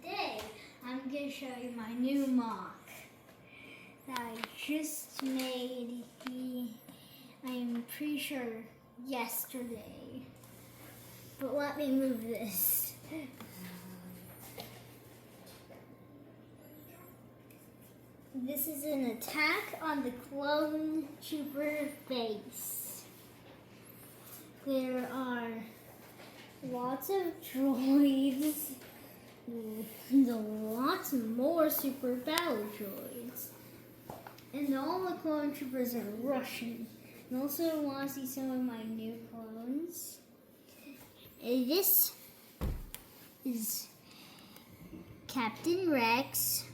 today I'm going to show you my new mock that I just made, I'm pretty sure yesterday. But let me move this. This is an attack on the clone trooper base. There are lots of droids, lots more super battle droids, and all the clone troopers are rushing. And also I want to see some of my new clones. And this is Captain Rex,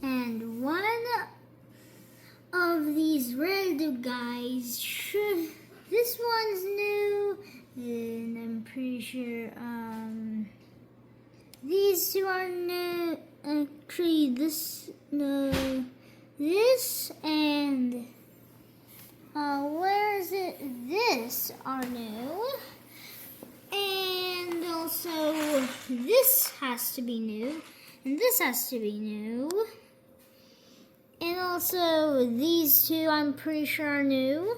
and one of these red guys, this one's new, and I'm pretty sure these two are new. Actually, this and where is it? This are new, and also this has to be new, and this has to be new. And also these two I'm pretty sure are new.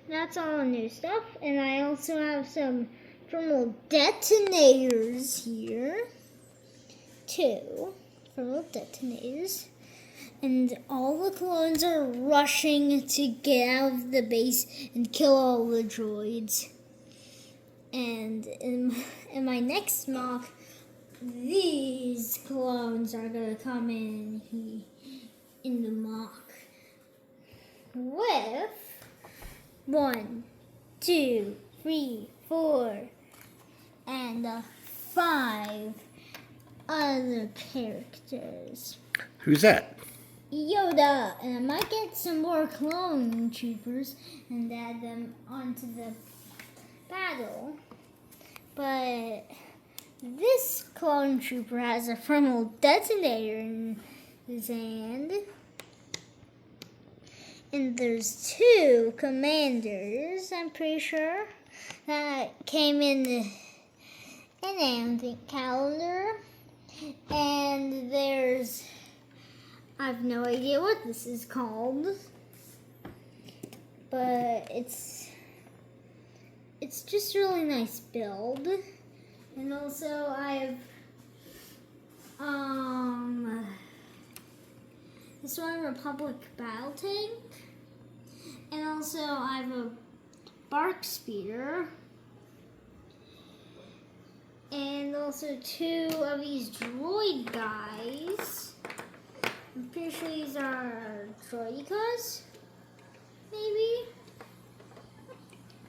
That's all new stuff. And I also have some thermal detonators here. 2 thermal detonators. And all the clones are rushing to get out of the base and kill all the droids. And in my next mock, these clones are going to come in the mock with 1, 2, 3, 4, and 5 other characters. Who's that? Yoda. And I might get some more clone troopers and add them onto the battle. But this clone trooper has a thermal detonator in his hand. And there's 2 commanders, I'm pretty sure, that came in the calendar. And there's, I have no idea what this is called, but it's just a really nice build. And also I have this one, Republic Battle Tank. And also I have a Bark Speeder. And also 2 of these droid guys. I'm pretty sure these are droidicas, maybe.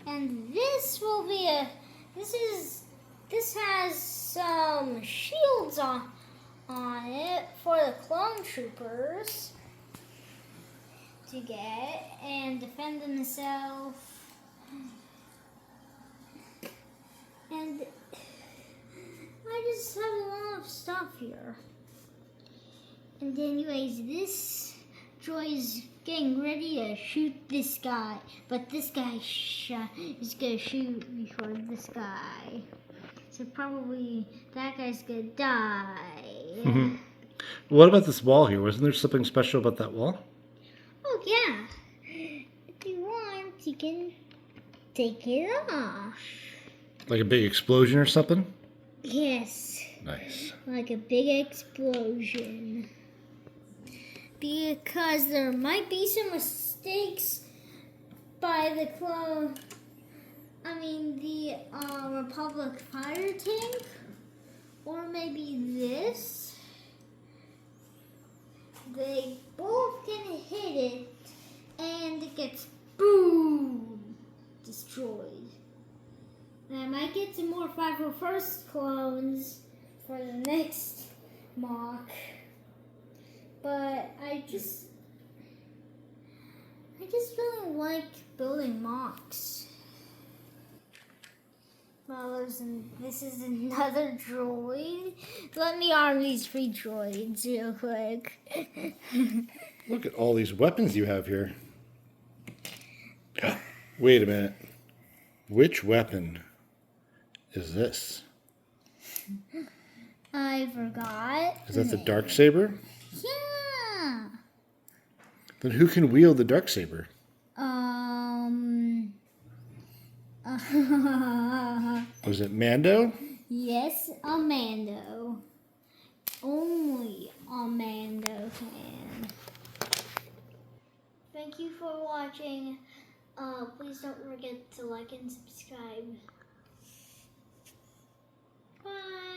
And this will be this has some shields on it for the clone troopers to get and defend themselves. And I just have a lot of stuff here. And anyways, this droid is getting ready to shoot this guy, but this guy is gonna shoot before this guy. So probably that guy's gonna die. Mm-hmm. What about this wall here? Wasn't there something special about that wall? Oh yeah. If you want, you can take it off. Like a big explosion or something? Yes. Nice. Like a big explosion. Because there might be some mistakes by the Republic Fire Tank, or maybe this. They both can hit it, and it gets boom, destroyed. And I might get some more 501st clones for the next mock. But I just really like building mocks. Well, this is another droid. Let me arm these 3 droids real quick. Look at all these weapons you have here. Wait a minute. Which weapon is this? I forgot. Is that the dark saber? Yeah. Then who can wield the dark saber? Was it Mando? Yes, Amando. Only Amando can. Thank you for watching. Please don't forget to like and subscribe. Bye.